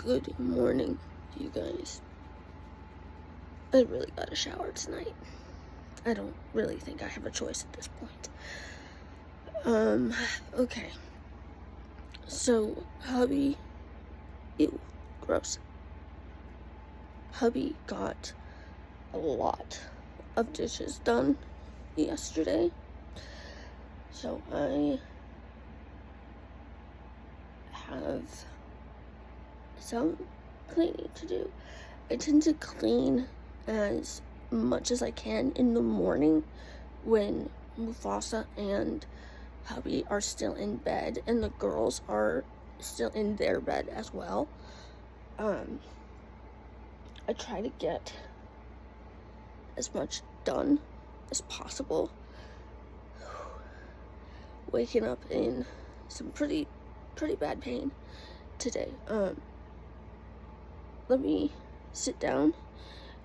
Good morning, you guys. I really got a shower tonight. I don't really think I have a choice at this point. Okay. So, hubby, ew, gross. Hubby got a lot of dishes done yesterday. So, I have some cleaning to do. I tend to clean as much as I can in the morning when Mufasa and hubby are still in bed and the girls are still in their bed as well. I try to get as much done as possible. Waking up in some pretty bad pain today. Let me sit down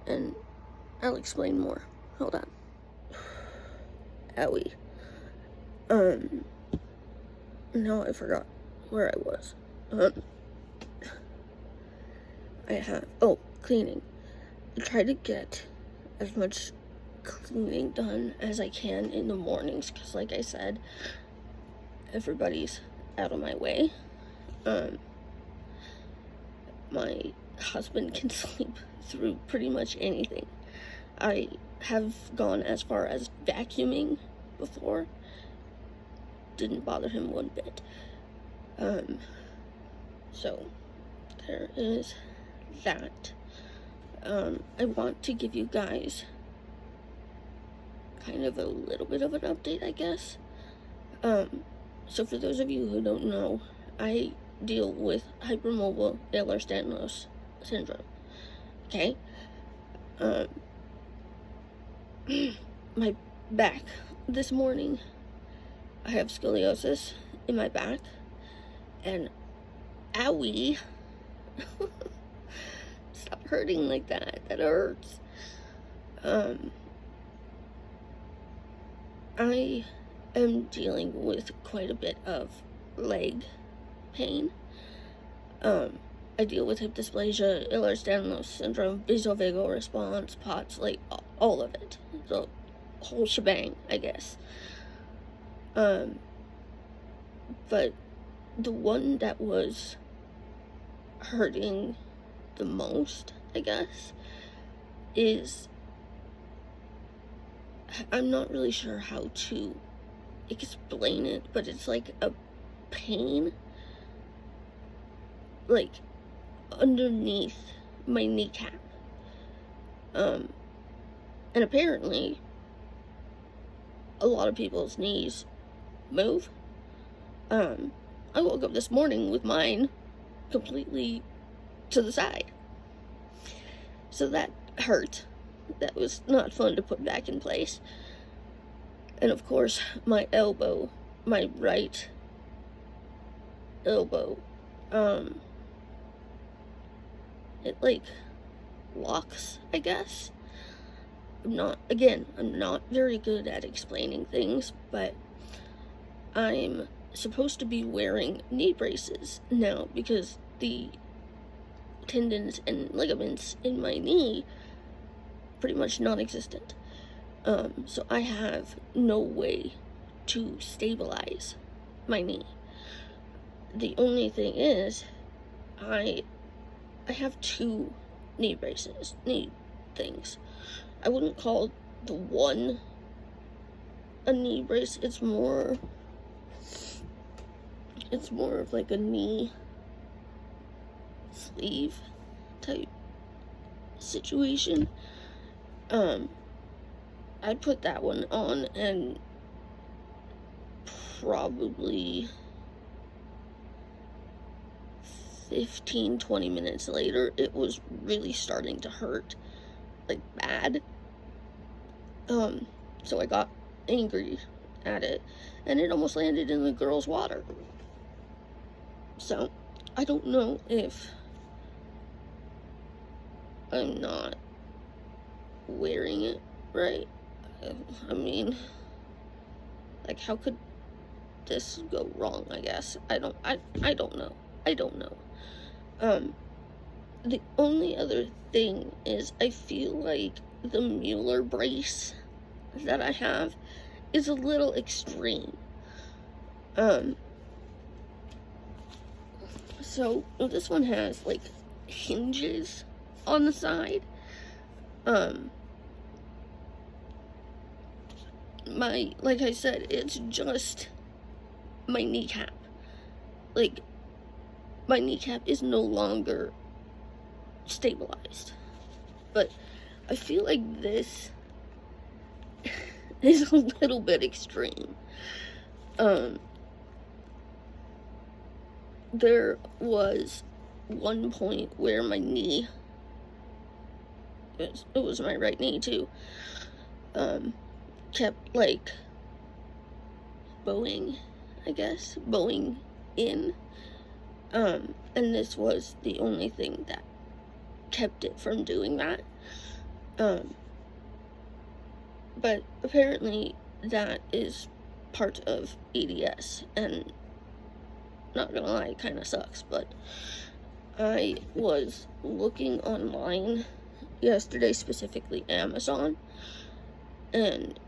and I'll explain more. Hold on. Owie. No, I forgot where I was. Cleaning. I try to get as much cleaning done as I can in the mornings, because like I said, everybody's out of my way. My husband can sleep through pretty much anything. I have gone as far as vacuuming before. Didn't bother him one bit. So there is that. I want to give you guys kind of a little bit of an update, I guess. So for those of you who don't know, I deal with hypermobile Ehlers-Danlos syndrome. Okay? My back this morning, I have scoliosis in my back, and owie. Stop hurting like that. That hurts. I am dealing with quite a bit of leg pain. I deal with hip dysplasia, Ehlers-Danlos syndrome, vasovagal response, POTS, like all of it. The whole shebang, I guess. But the one that was hurting the most, I guess, is, I'm not really sure how to explain it, but it's like a pain, like, underneath my kneecap. And apparently, a lot of people's knees move. I woke up this morning with mine completely to the side. So that hurt. That was not fun to put back in place. And of course, my elbow, my right elbow, it like locks, I guess. I'm not very good at explaining things, but I'm supposed to be wearing knee braces now because the tendons and ligaments in my knee pretty much non-existent. So I have no way to stabilize my knee. The only thing is, I have two knee braces, knee things. I wouldn't call the one a knee brace. It's more of like a knee sleeve type situation. I put that one on, and probably 15-20 minutes later, it was really starting to hurt, like bad. So I got angry at it, and it almost landed in the girls' water. So I don't know if I'm not wearing it right. I mean, like, how could this go wrong, I guess? I don't know. The only other thing is I feel like the Mueller brace that I have is a little extreme. So this one has like hinges on the side. Like I said, it's just my kneecap. Like, my kneecap is no longer stabilized. But I feel like this is a little bit extreme. There was one point where my knee, it was my right knee too, kept like bowing in, and this was the only thing that kept it from doing that. But apparently that is part of EDS, and not gonna lie, it kind of sucks. But I was looking online yesterday, specifically Amazon, and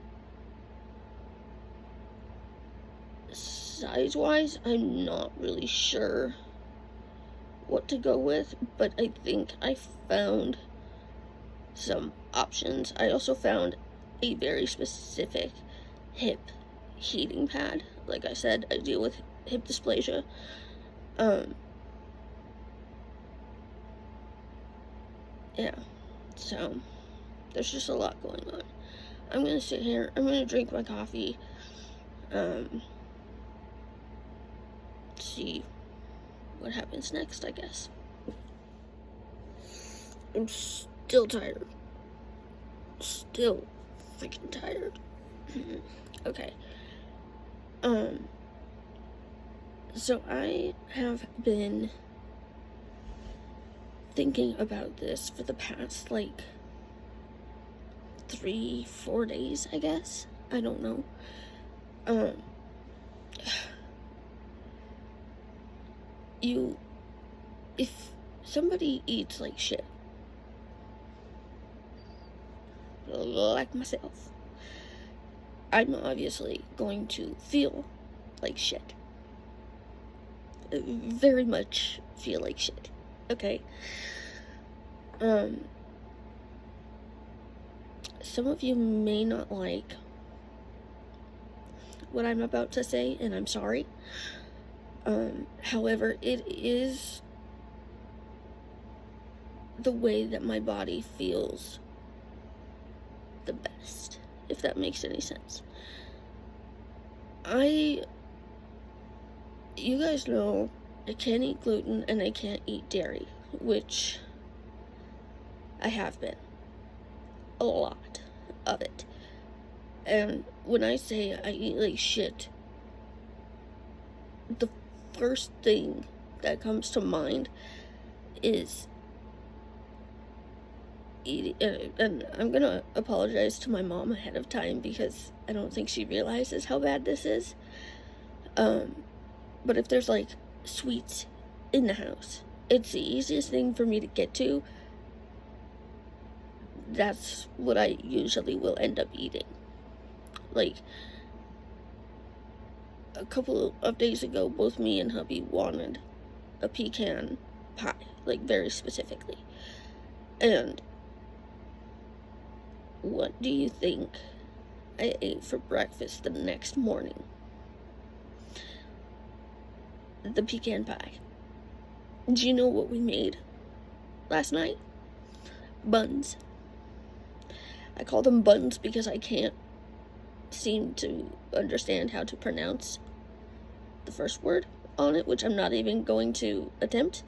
size-wise, I'm not really sure what to go with, but I think I found some options. I also found a very specific hip heating pad. Like I said, I deal with hip dysplasia. Yeah, so there's just a lot going on. I'm gonna sit here, I'm gonna drink my coffee, see what happens next, I guess. I'm still tired. Still freaking tired. Okay. So I have been thinking about this for the past, like, 3-4 days, I guess. I don't know. If somebody eats like shit, like myself, I'm obviously going to feel like shit. Very much feel like shit. Okay? Some of you may not like what I'm about to say, and I'm sorry. However, it is the way that my body feels the best, if that makes any sense. You guys know I can't eat gluten and I can't eat dairy, which I have been. A lot of it. And when I say I eat like shit, the first thing that comes to mind is eating, and I'm gonna apologize to my mom ahead of time because I don't think she realizes how bad this is. But if there's like sweets in the house, it's the easiest thing for me to get to. That's what I usually will end up eating. Like, a couple of days ago, both me and hubby wanted a pecan pie, like very specifically. And what do you think I ate for breakfast the next morning? The pecan pie. Do you know what we made last night? Buns. I call them buns because I can't seem to understand how to pronounce the first word on it, which I'm not even going to attempt.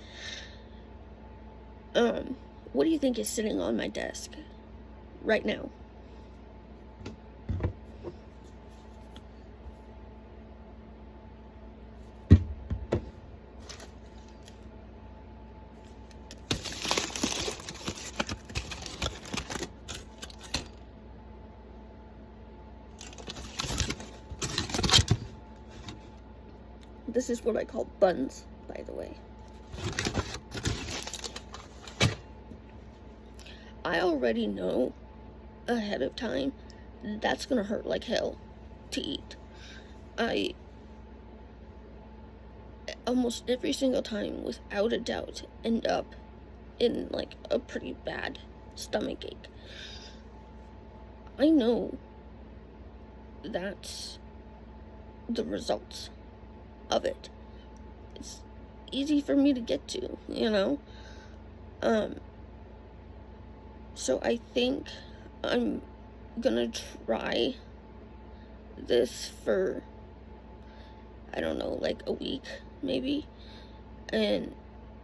What do you think is sitting on my desk right now? This is what I call buns, by the way. I already know ahead of time that's gonna hurt like hell to eat. I almost every single time, without a doubt, end up in like a pretty bad stomach ache. I know that's the results of it. It's easy for me to get to, you know? So I think I'm gonna try this for, I don't know, like a week, maybe, and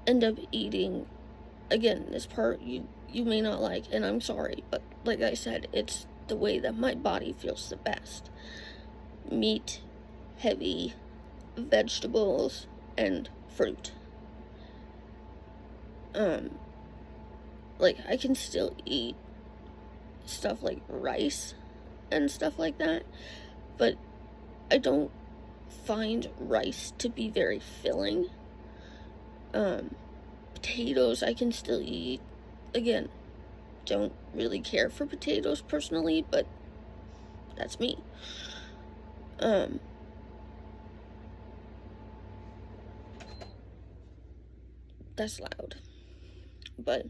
end up eating, again, this part you may not like, and I'm sorry, but like I said, it's the way that my body feels the best. Meat, heavy, vegetables, and fruit. Like, I can still eat stuff like rice and stuff like that, but I don't find rice to be very filling. Potatoes I can still eat. Again, don't really care for potatoes personally, but that's me. That's loud, but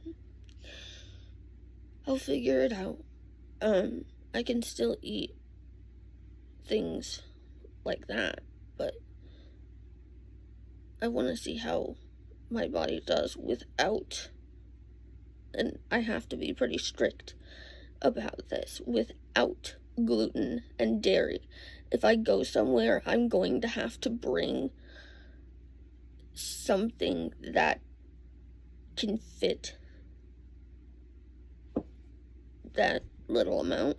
I'll figure it out. I can still eat things like that, but I want to see how my body does without, and I have to be pretty strict about this, without gluten and dairy. If I go somewhere, I'm going to have to bring something that can fit that little amount.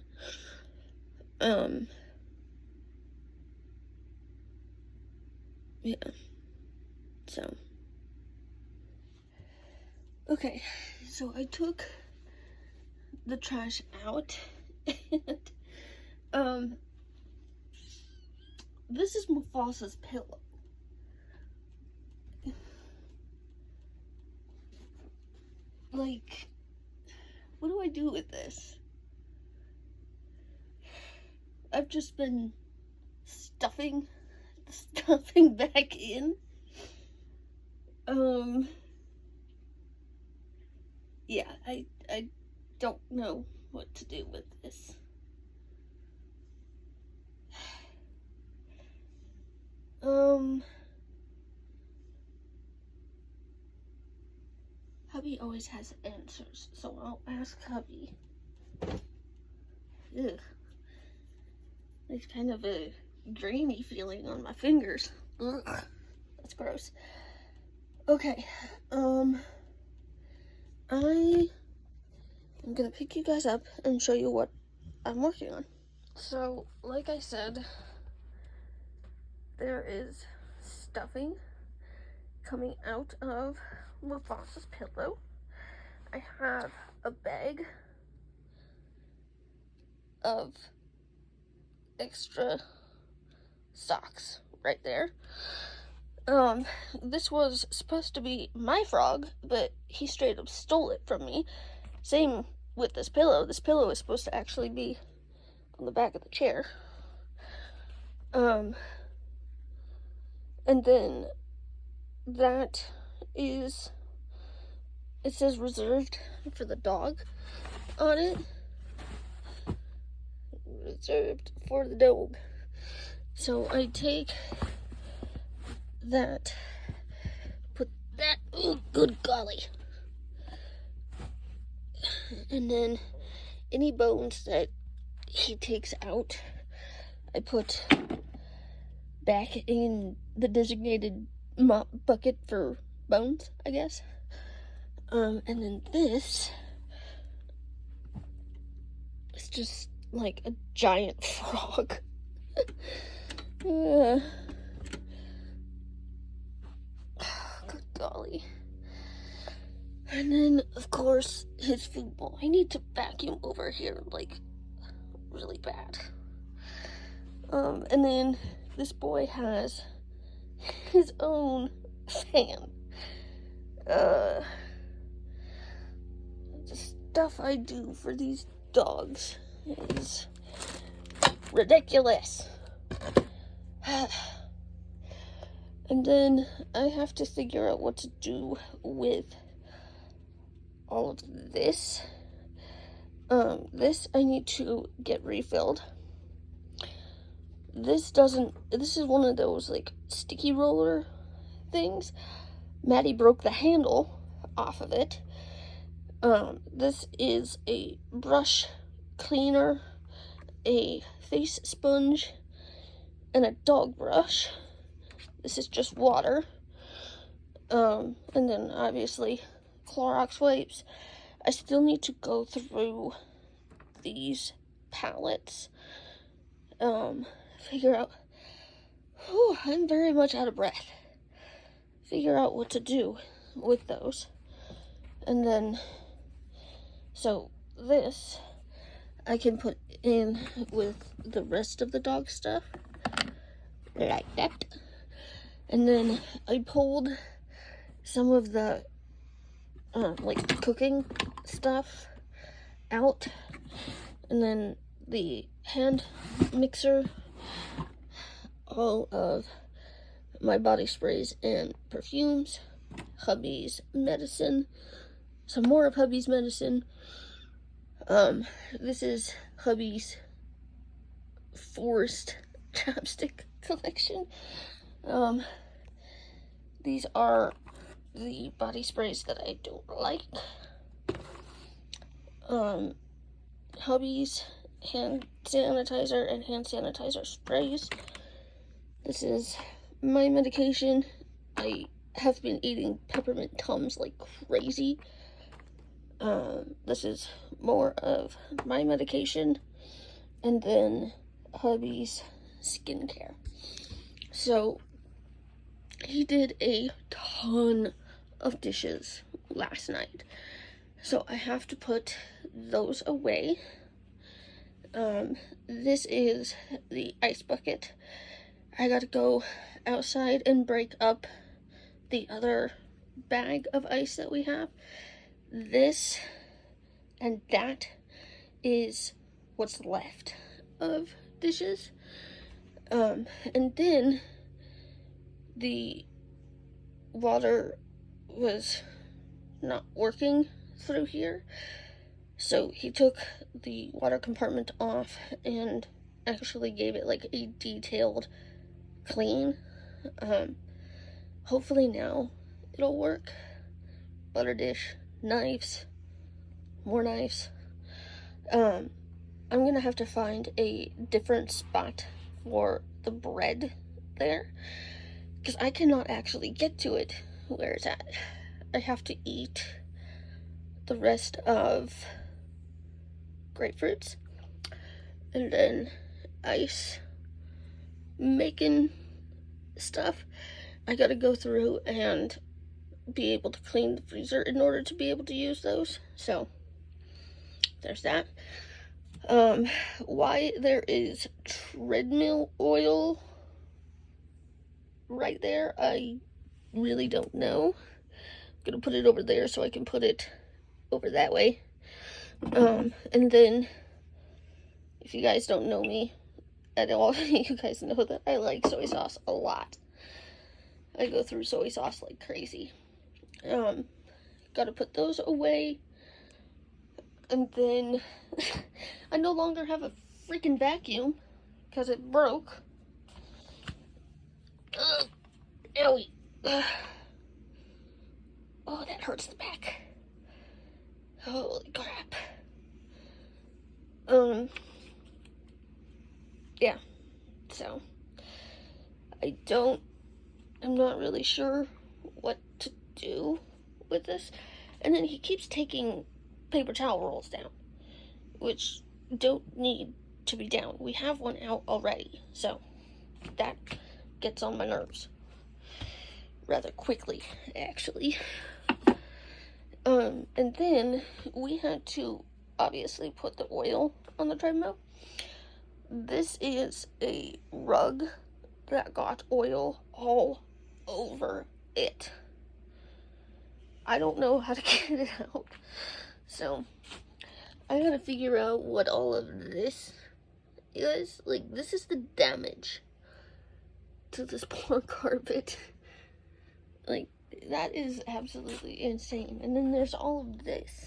Yeah. So. Okay, so I took the trash out, and, this is Mufasa's pillow. Like, what do I do with this? I've just been stuffing back in. Yeah, I don't know what to do with this. Hubby always has answers, so I'll ask hubby. Ugh. There's kind of a grainy feeling on my fingers. Ugh. That's gross. Okay, I am gonna pick you guys up and show you what I'm working on. So, like I said, there is stuffing coming out of Mufasa's pillow. I have a bag of extra socks right there. This was supposed to be my frog, but he straight up stole it from me. Same with this pillow. This pillow is supposed to actually be on the back of the chair. And then that is, it says reserved for the dog on it. Reserved for the dog. So I take that, put that, oh good golly, and then any bones that he takes out, I put back in the designated mop bucket for bones, I guess. And then this is just like a giant frog. Good golly. And then, of course, his food bowl. I need to vacuum over here, like, really bad. And then this boy has his own fan. Just stuff I do for these dogs is ridiculous. And then I have to figure out what to do with all of this. This I need to get refilled. This is one of those, like, sticky roller things. Maddie broke the handle off of it. This is a brush cleaner, a face sponge, and a dog brush. This is just water. And then obviously Clorox wipes. I still need to go through these palettes. Figure out, I'm very much out of breath. Figure out what to do with those. And then, so this I can put in with the rest of the dog stuff, like that. And then I pulled some of the, like, cooking stuff out. And then the hand mixer, all of my body sprays and perfumes, hubby's medicine, some more of hubby's medicine. This is hubby's forest chapstick collection. These are the body sprays that I don't like. Hubby's hand sanitizer and hand sanitizer sprays. This is my medication. I have been eating peppermint Tums like crazy. This is more of my medication. And then hubby's skincare. So he did a ton of dishes last night. So I have to put those away. This is the ice bucket. I gotta go outside and break up the other bag of ice that we have. This and that is what's left of dishes. And then the water was not working through here. So he took the water compartment off and actually gave it like a detailed clean. Hopefully now it'll work. Butter dish, knives, more knives. I'm gonna have to find a different spot for the bread there, because I cannot actually get to it where it's at. I have to eat the rest of grapefruits and then ice making stuff. I gotta go through and be able to clean the freezer in order to be able to use those. So there's that. Why there is treadmill oil right there, I really don't know. I'm gonna put it over there so I can put it over that way. And then, if you guys don't know me at all, you guys know that I like soy sauce a lot. I go through soy sauce like crazy. Gotta put those away. And then, I no longer have a freaking vacuum, because it broke. Owie. Oh, that hurts the back. Holy crap. Yeah. So, I'm not really sure what to do with this. And then he keeps taking paper towel rolls down, which don't need to be down. We have one out already, so that gets on my nerves rather quickly, actually. And then we had to obviously put the oil on the treadmill. This is a rug that got oil all over it. I don't know how to get it out, so I gotta figure out what all of this is. Like, this is the damage to this poor carpet. Like, that is absolutely insane. And then there's all of this.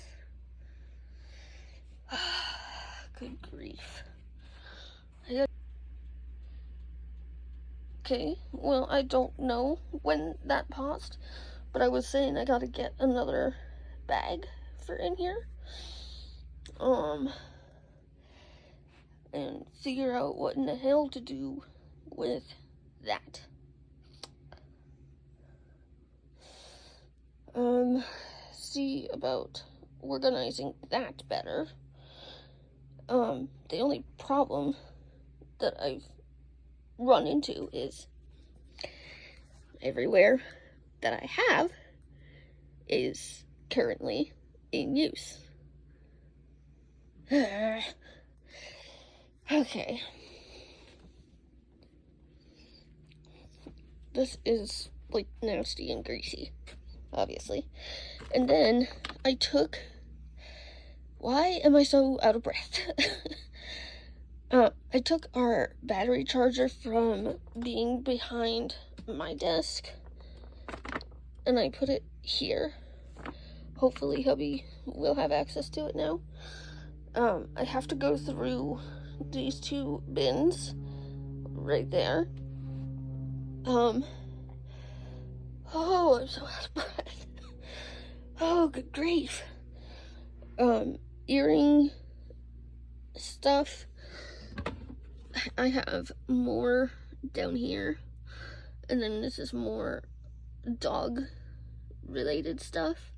Good grief. Okay, well, I don't know when that paused, but I was saying I gotta get another bag for in here. And figure out what in the hell to do with that. See about organizing that better. The only problem that I've run into is everywhere that I have is currently in use. Okay. This is like nasty and greasy, obviously. And then I took, why am I so out of breath? I took our battery charger from being behind my desk and I put it here. Hopefully hubby will have access to it now. I have to go through these two bins right there. Oh, I'm so out of breath. Oh, good grief. Earring stuff. I have more down here. And then this is more dog related stuff.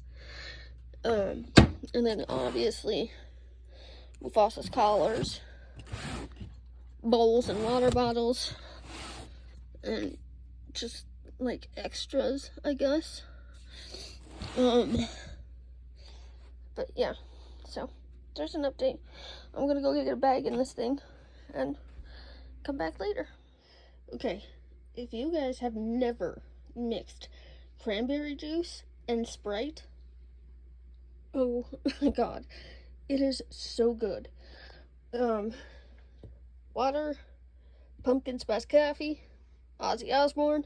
And then obviously Mufasa's collars, bowls and water bottles, and just like extras, I guess. But yeah, so there's an update. I'm gonna go get a bag in this thing and come back later. Okay, if you guys have never mixed cranberry juice and Sprite, oh my god, it is so good. Water, pumpkin spice coffee, Ozzy Osbourne,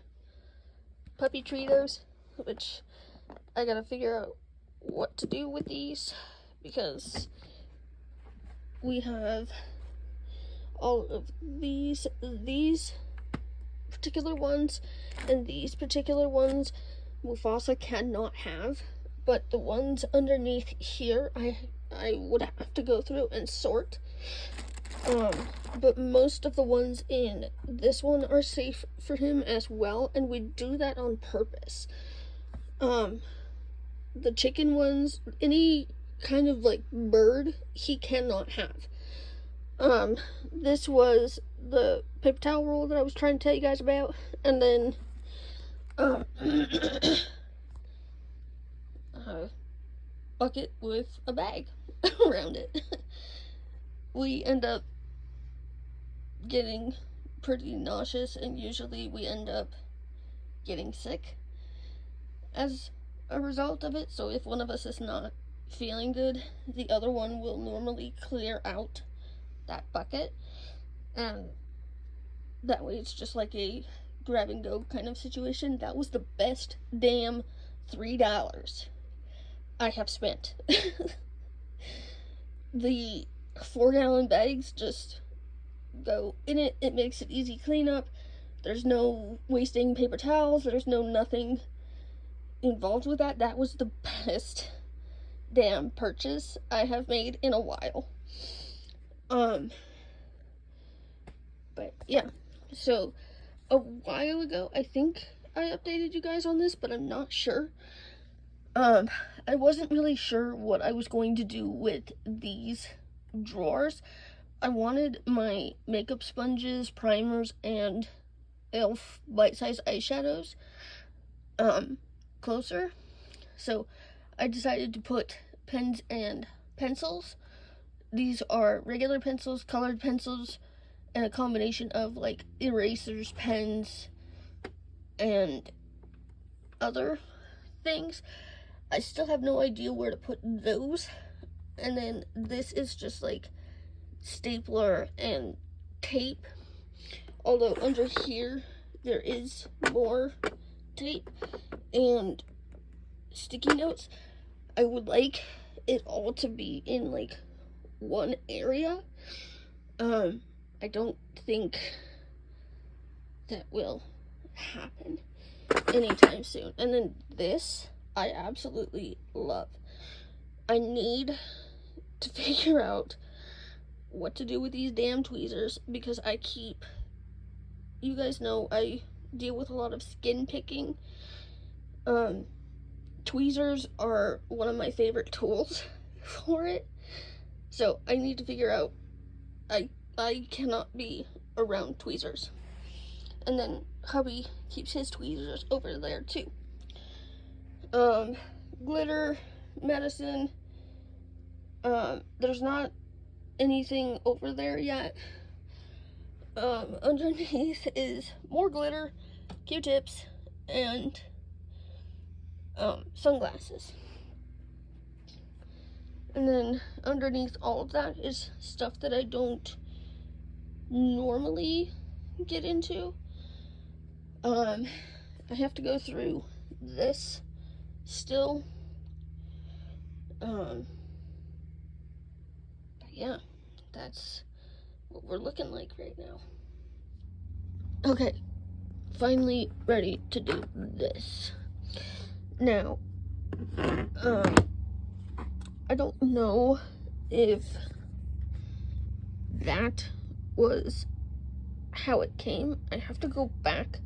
puppy Treatos, which I gotta figure out what to do with these because we have all of these particular ones, and these particular ones Mufasa cannot have, but the ones underneath here I would have to go through and sort. But most of the ones in this one are safe for him as well, and we do that on purpose. The chicken ones, any kind of like bird, he cannot have. This was the paper towel roll that I was trying to tell you guys about, and then a bucket with a bag around it. We end up getting pretty nauseous, and usually we end up getting sick as a result of it. So if one of us is not feeling good, the other one will normally clear out that bucket, and that way it's just like a grab and go kind of situation. That was the best damn $3 I have spent. The 4-gallon bags just go in it. It makes it easy cleanup. There's no wasting paper towels. There's no nothing involved with that. That was the best damn purchase I have made in a while. But yeah, so a while ago, I think I updated you guys on this, but I'm not sure. I wasn't really sure what I was going to do with these drawers. I wanted my makeup sponges, primers, and e.l.f. bite-sized eyeshadows, closer. So I decided to put pens and pencils. These are regular pencils, colored pencils, and a combination of like erasers, pens, and other things. I still have no idea where to put those. And then this is just like stapler and tape. Although under here there is more tape and sticky notes. I would like it all to be in like one area. I don't think that will happen anytime soon. And then this, I absolutely love. I need to figure out what to do with these damn tweezers because you guys know I deal with a lot of skin picking. Tweezers are one of my favorite tools for it. So I need to figure out, I cannot be around tweezers. And then hubby keeps his tweezers over there too. Glitter, medicine, there's not anything over there yet. Underneath is more glitter, Q-tips, and sunglasses. And then underneath all of that is stuff that I don't normally get into. I have to go through this still. But yeah, that's what we're looking like right now. Okay, finally ready to do this. Now, I don't know if that was how it came. I have to go back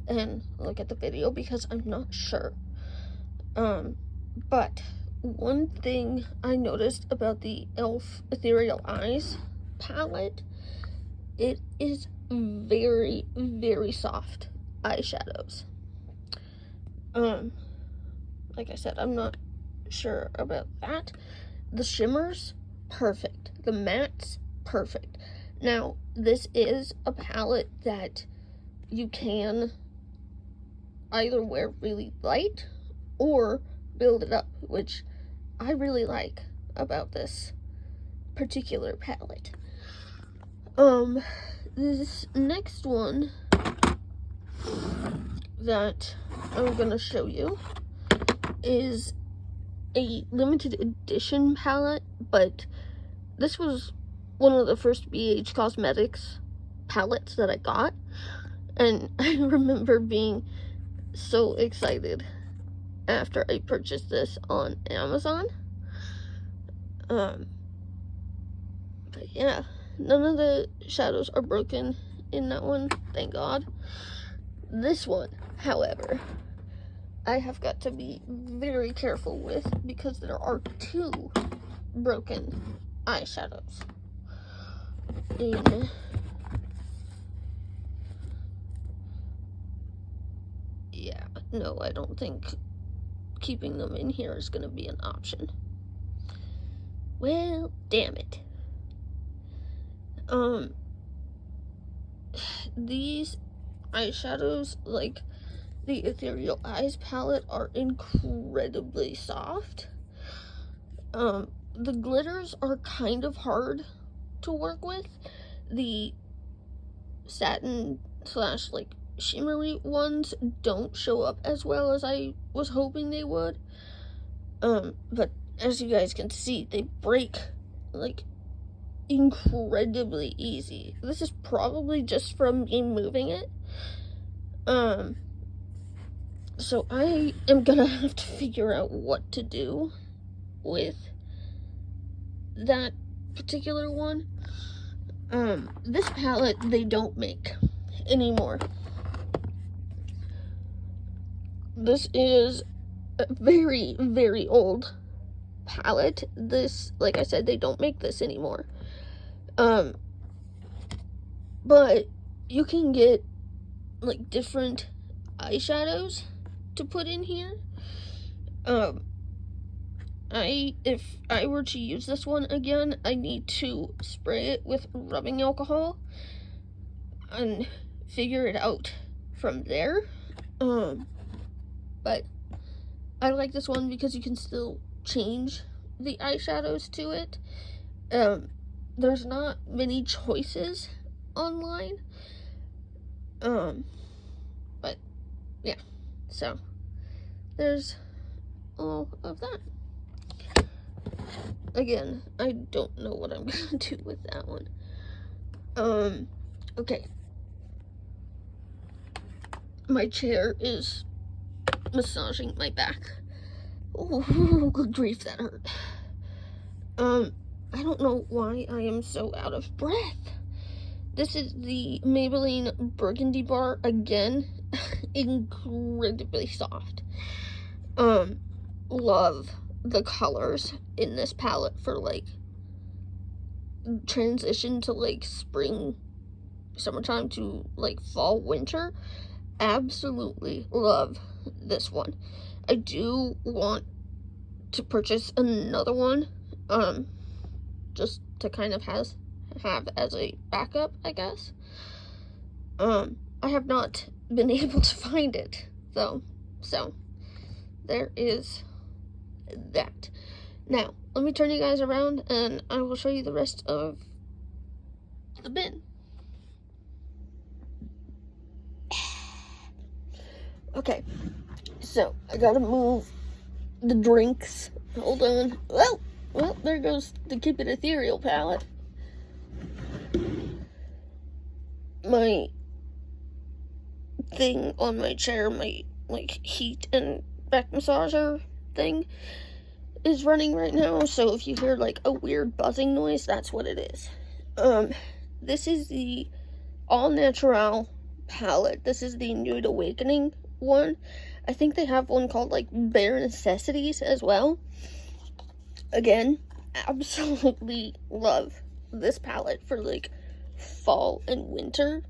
and look at the video because I'm not sure. But one thing I noticed about the e.l.f. Ethereal Eyes palette, it is very, very soft eyeshadows. Like I said, I'm not sure about that. The shimmers, perfect. The mattes, perfect. Now, this is a palette that you can either wear really light or build it up, which I really like about this particular palette. This next one that I'm gonna show you is a limited edition palette, but this was one of the first BH Cosmetics palettes that I got, and I remember being so excited after I purchased this on Amazon. But yeah, none of the shadows are broken in that one, thank God. This one, however, I have got to be very careful with because there are 2 broken eyeshadows. And yeah, no, I don't think keeping them in here is going to be an option. Well, damn it. These eyeshadows, like the Ethereal Eyes palette, are incredibly soft. The glitters are kind of hard to work with. The satin / like shimmery ones don't show up as well as I was hoping they would. But as you guys can see, they break like incredibly easy. This is probably just from me moving it. So I am gonna have to figure out what to do with that particular one. This palette they don't make anymore. This is a very, very old palette. This, like I said, they don't make this anymore. But you can get like different eyeshadows to put in here. If I were to use this one again, I need to spray it with rubbing alcohol and figure it out from there. But I like this one because you can still change the eyeshadows to it. There's not many choices online. But yeah, so there's all of that. Again, I don't know what I'm gonna do with that one. Okay. My chair is massaging my back. Oh, good grief, that hurt. I don't know why I am so out of breath. This is the Maybelline Burgundy Bar again. Incredibly soft. Love the colors in this palette for like transition to like spring, summertime to like fall, winter. Absolutely love this one. I do want to purchase another one, just to kind of have as a backup, I guess. I have not been able to find it though, so there is that. Now, let me turn you guys around and I will show you the rest of the bin. Okay, so I gotta move the drinks. Hold on. Well, there goes the Keep It Ethereal palette. My thing on my chair, my like heat and back massager thing is running right now, so if you hear like a weird buzzing noise, that's what it is. This is the All Natural palette. This is the Nude Awakening one. I think they have one called like Bare Necessities as well. Again, absolutely love this palette for like fall and winter.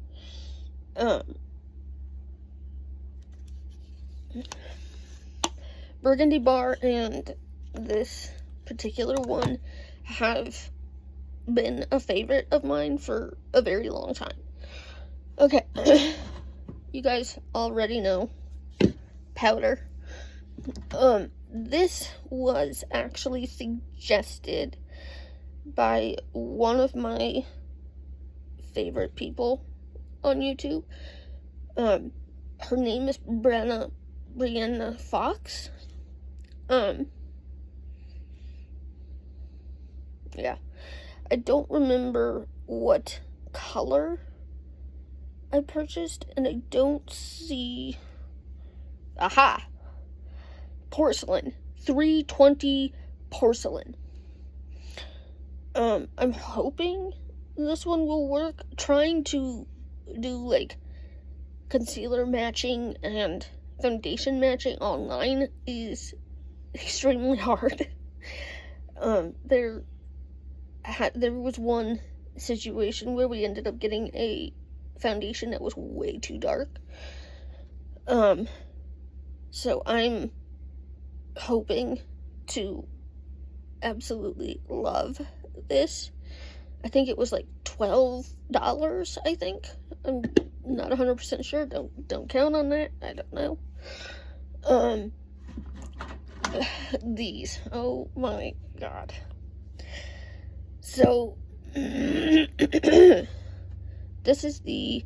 Burgundy Bar and this particular one have been a favorite of mine for a very long time. Okay, you guys already know powder. This was actually suggested by one of my favorite people on YouTube. Her name is Brianna Fox. Yeah, I don't remember what color I purchased, and I don't see. Aha! Porcelain. 320 porcelain. I'm hoping this one will work. Trying to do like concealer matching and foundation matching online is extremely hard. There was one situation where we ended up getting a foundation that was way too dark. So I'm hoping to absolutely love this. I think it was like $12, I think. I'm not 100% sure. Don't count on that. I don't know. These. Oh my god. So this is the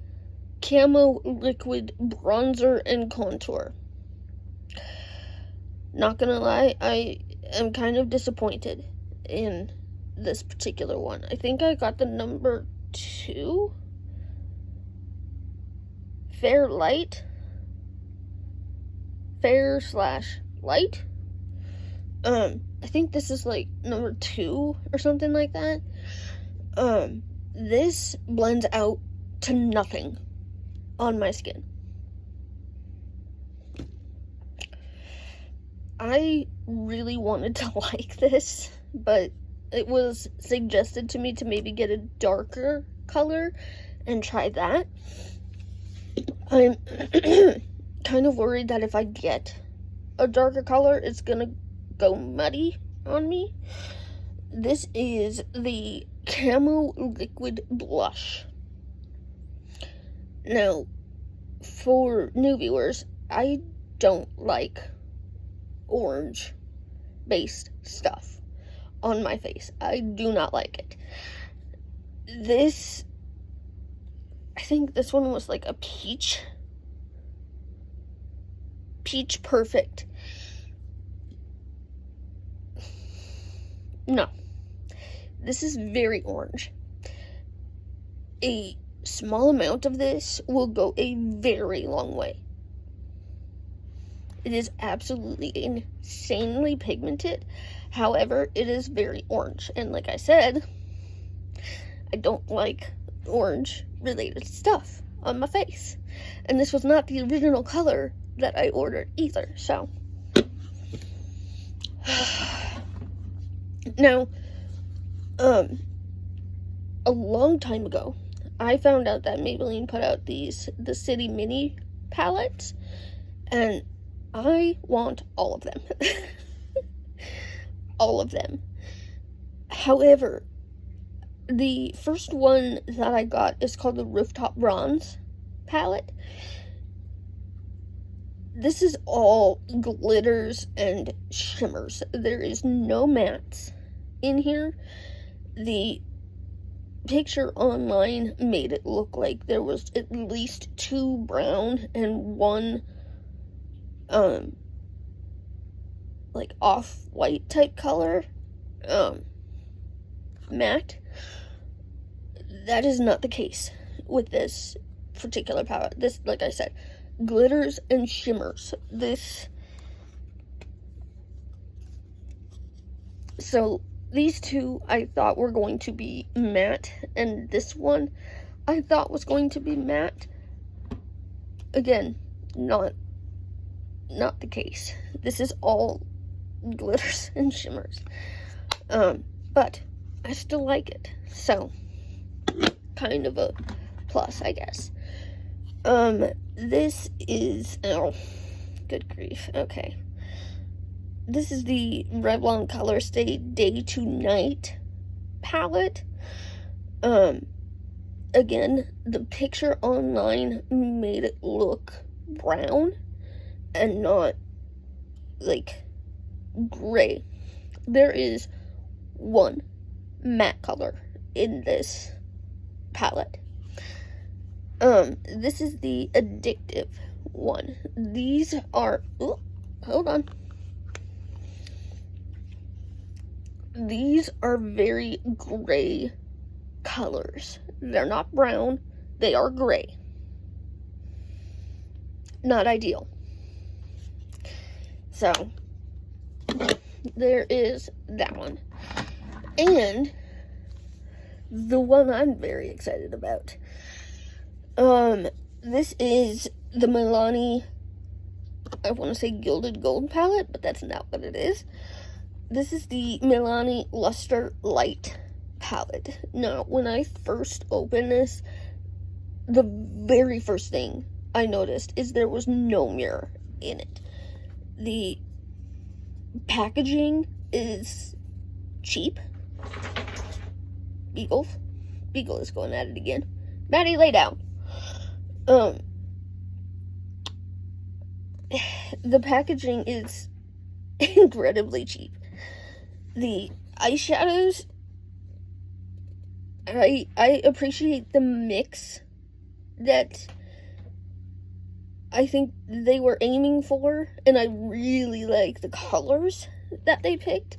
Camo Liquid Bronzer and Contour. Not gonna lie, I am kind of disappointed in this particular one. I think I got the number 2. Fair /Light. I think this is like number 2 or something like that. This blends out to nothing on my skin. I really wanted to like this, but it was suggested to me to maybe get a darker color and try that. I'm kind of worried that if I get a darker color, it's gonna go muddy on me. This is the Camo Liquid Blush. Now, for new viewers, I don't like orange based stuff. on my face. I do not like it. This, I think this one was like a peach perfect. No, this is very orange. A small amount of this will go a very long way. It is absolutely insanely pigmented. However, it is very orange. And like I said, I don't like orange related stuff on my face. And this was not the original color that I ordered either. So, now, a long time ago, I found out that Maybelline put out the City Mini palettes, and I want all of them. All of them. However, the first one that I got is called the Rooftop Bronze palette. This is all glitters and shimmers. There is no mattes in here. The picture online made it look like there was at least 2 brown and 1 like off-white type color matte. That is not the case with this particular palette. This, like I said, glitters and shimmers. So these two I thought were going to be matte, and this one I thought was going to be matte. Again, not the case. This is all glitters and shimmers. But I still like it. So, kind of a plus, I guess. This is, oh, good grief, okay. This is the Revlon Color Stay Day to Night palette. Again, the picture online made it look brown and not, like, gray. There is one matte color in this palette. This is the Addictive one. These are, oh, hold on. These are very gray colors. They're not brown, they are gray. Not ideal. So, there is that one. And the one I'm very excited about. This is the Milani, I want to say Gilded Gold palette, but that's not what it is. This is the Milani Luster Light palette. Now, when I first opened this, the very first thing I noticed is there was no mirror in it. The packaging is cheap. Beagle is going at it again. Maddie, lay down. The packaging is incredibly cheap. The eyeshadows, I appreciate the mix that I think they were aiming for, and I really like the colors that they picked.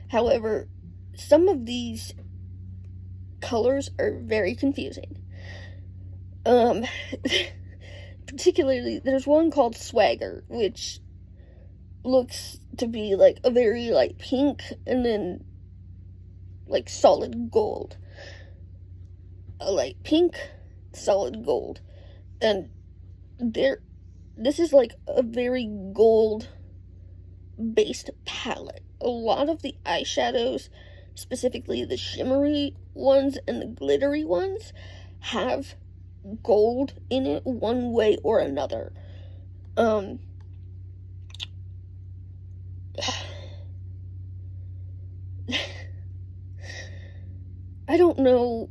However, some of these colors are very confusing. Particularly, there's one called Swagger, which looks to be like a very light pink and then like solid gold. A light pink, solid gold. And this is like a very gold based palette. A lot of the eyeshadows, specifically the shimmery ones and the glittery ones, have gold in it one way or another. I don't know.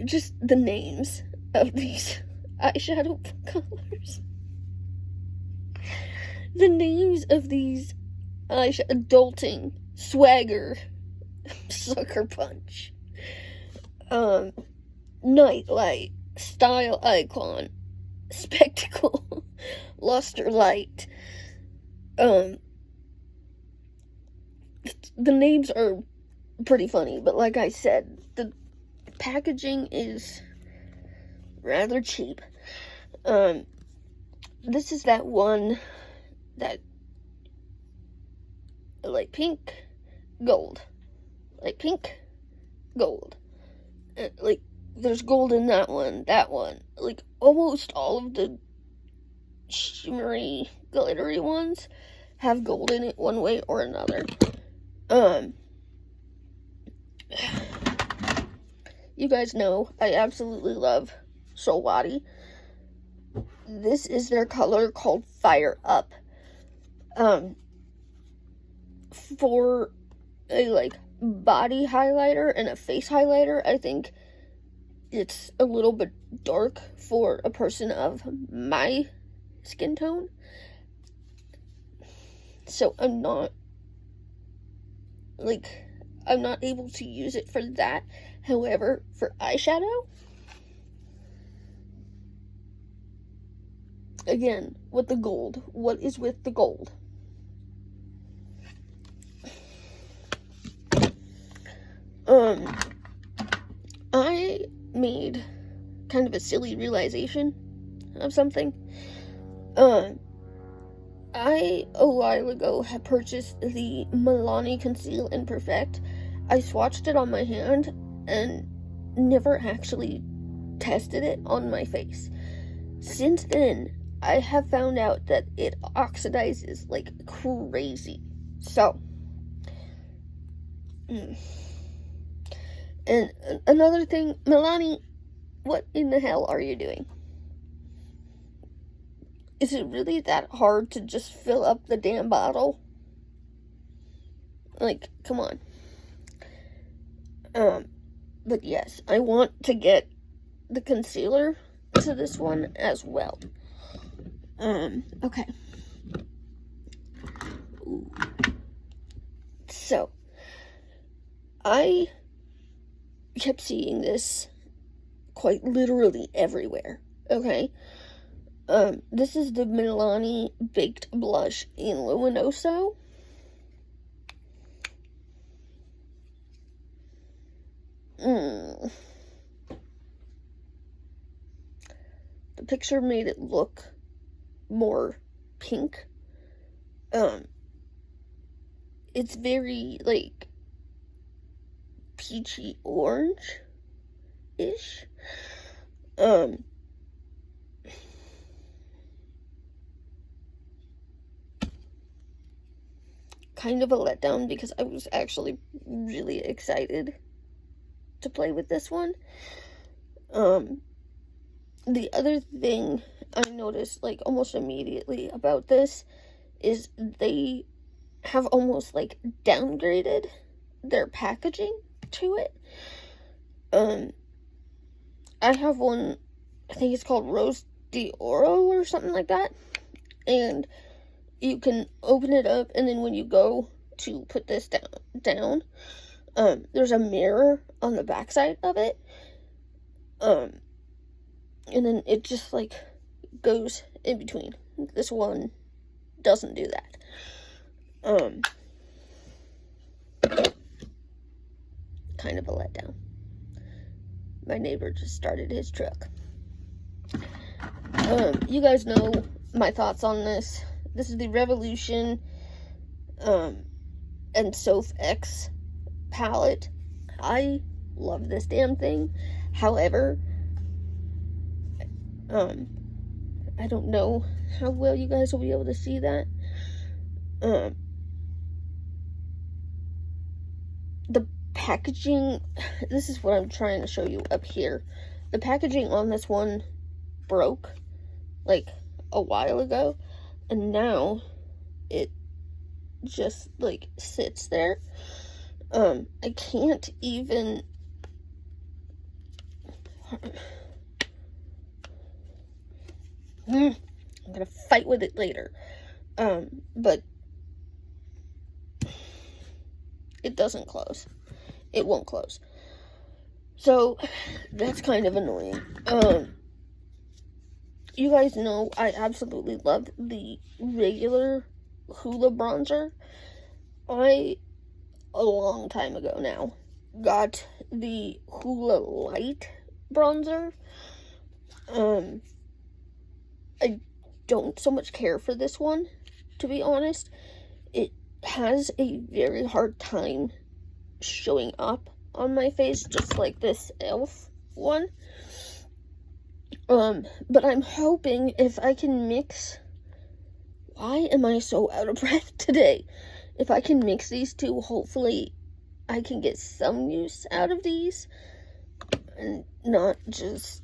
Just the names of these eyeshadow colors. The names of these adulting, swagger, sucker punch, nightlight, style icon, spectacle, luster light. The names are pretty funny, but like I said, the packaging is rather cheap. This is that one that light pink, gold, light pink, gold. Like, there's gold in that one. Like, almost all of the shimmery, glittery ones have gold in it one way or another. You guys know I absolutely love Solwadi. This is their color called Fire Up. For a, like, body highlighter and a face highlighter, I think it's a little bit dark for a person of my skin tone. So I'm not able to use it for that. However, for eyeshadow, again, with the gold, what is with the gold? I made kind of a silly realization of something. I, a while ago, had purchased the Milani Conceal and Perfect. I swatched it on my hand and never actually tested it on my face. Since then, I have found out that it oxidizes like crazy. So, and another thing, Milani, what in the hell are you doing? Is it really that hard to just fill up the damn bottle? Like, come on. But yes, I want to get the concealer to this one as well. Okay. Ooh. So, I kept seeing this quite literally everywhere, okay? This is the Milani Baked Blush in Luminoso. The picture made it look more pink. It's very, like, peachy orange-ish. Kind of a letdown because I was actually really excited to play with this one. The other thing I noticed, like, almost immediately about this is they have almost, like, downgraded their packaging to it. I have one, I think it's called Rose d'Oro or something like that, and you can open it up, and then when you go to put this down, there's a mirror on the backside of it, and then it just, like, goes in between. This one doesn't do that. Kind of a letdown. My neighbor just started his truck. You guys know my thoughts on this. This is the Revolution, and Soph X palette. I love this damn thing. However, I don't know how well you guys will be able to see that. The packaging, this is what I'm trying to show you up here. The packaging on this one broke, like, a while ago, and now it just, like, sits there. I can't even, I'm gonna fight with it later. But it doesn't close. It won't close. So, that's kind of annoying. You guys know I absolutely love the regular Hoola bronzer. A long time ago now, got the Hoola Light bronzer. I don't so much care for this one, to be honest. It has a very hard time showing up on my face, just like this e.l.f. one. But I'm hoping if I can mix... Why am I so out of breath today? If I can mix these two, hopefully I can get some use out of these. And not just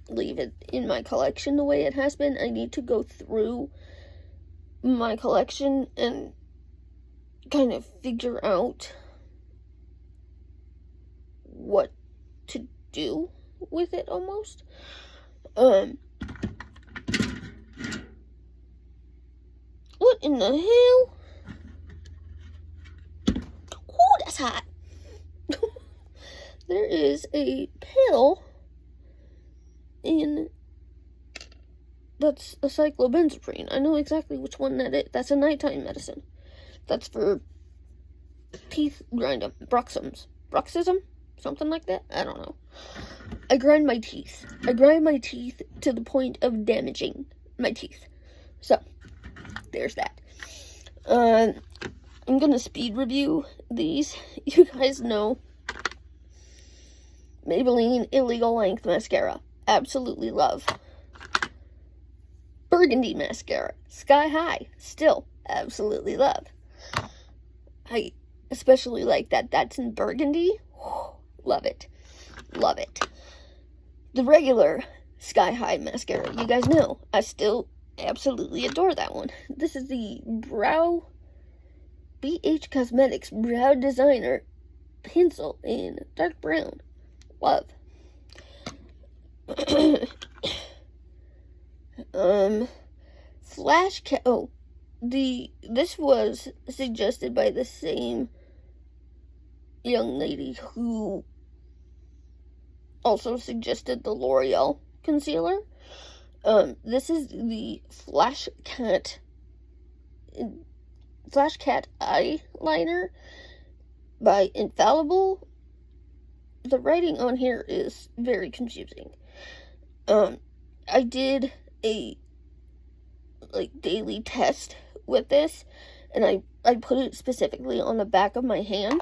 leave it in my collection the way it has been. I need to go through my collection and kind of figure out what to do with it almost. What in the hell? Oh, that's hot. There is a pill in... That's a cyclobenzaprine. I know exactly which one that is. That's a nighttime medicine. That's for teeth grinding. Bruxism? Something like that? I don't know. I grind my teeth. I grind my teeth to the point of damaging my teeth. So, there's that. I'm gonna speed review these. You guys know Maybelline Illegal Length Mascara. Absolutely love. Burgundy Mascara. Sky High. Still absolutely love. I especially like that that's in burgundy. Love it. Love it. The regular Sky High Mascara. You guys know I still absolutely adore that one. This is the BH Cosmetics Brow Designer Pencil in dark brown. Love. Flash Cat. Oh, this was suggested by the same young lady who also suggested the L'Oreal concealer. This is the Flash Cat eyeliner by Infallible. The writing on here is very confusing. I did a daily test with this, and I put it specifically on the back of my hand.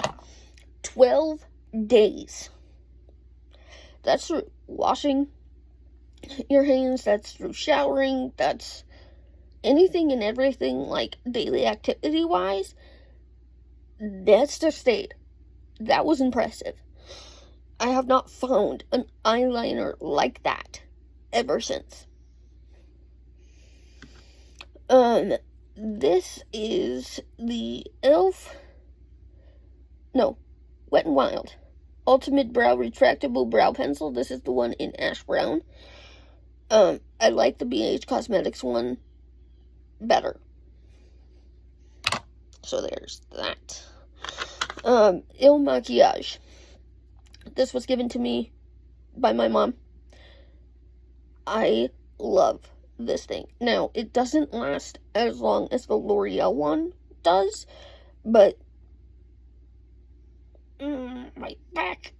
12 days. That's through washing your hands, that's through showering, that's anything and everything, like, daily activity-wise. That's the state. That was impressive. I have not found an eyeliner like that ever since. This is the Wet n Wild Ultimate Brow Retractable Brow Pencil. This is the one in ash brown. I like the BH Cosmetics one better. So there's that. Il Maquillage. This was given to me by my mom. I love this thing. Now, it doesn't last as long as the L'Oreal one does, but my back.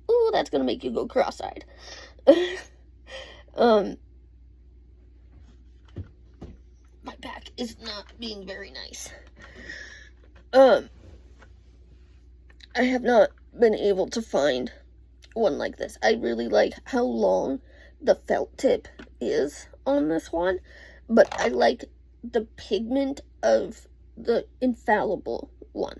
Ooh, that's gonna make you go cross-eyed. My back is not being very nice. I have not been able to find one like this. I really like how long the felt tip is on this one, but I like the pigment of the Infallible one.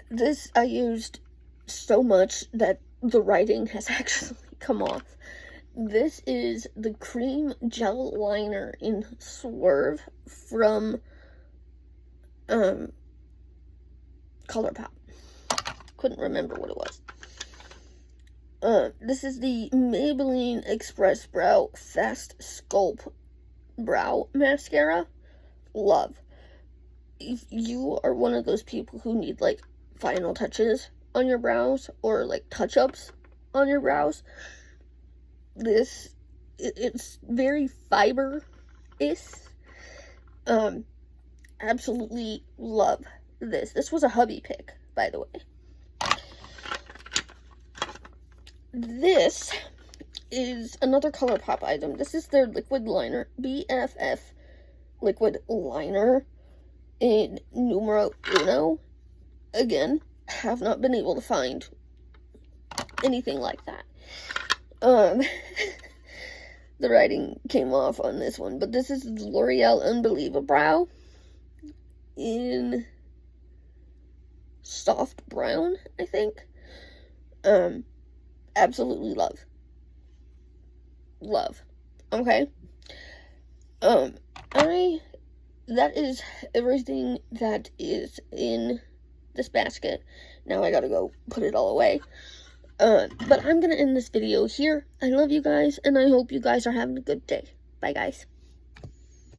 This I used so much that the writing has actually come off. This is the cream gel liner in Swerve from ColourPop. Couldn't remember what it was. This is the Maybelline Express Brow Fast Sculpt Brow Mascara. Love. If you are one of those people who need, like, final touches on your brows, or, like, touch-ups on your brows, it's very fiber-ish. Absolutely love this. This was a hubby pick, by the way. This is another ColourPop item. This is their liquid liner, BFF liquid liner in numero uno. Again, have not been able to find anything like that. The writing came off on this one, but this is L'Oreal Unbelievable Brow in soft brown, I think. Absolutely love. Love. Okay. That is everything that is in this basket. Now I gotta go put it all away. But I'm gonna end this video here. I love you guys, and I hope you guys are having a good day. Bye, guys.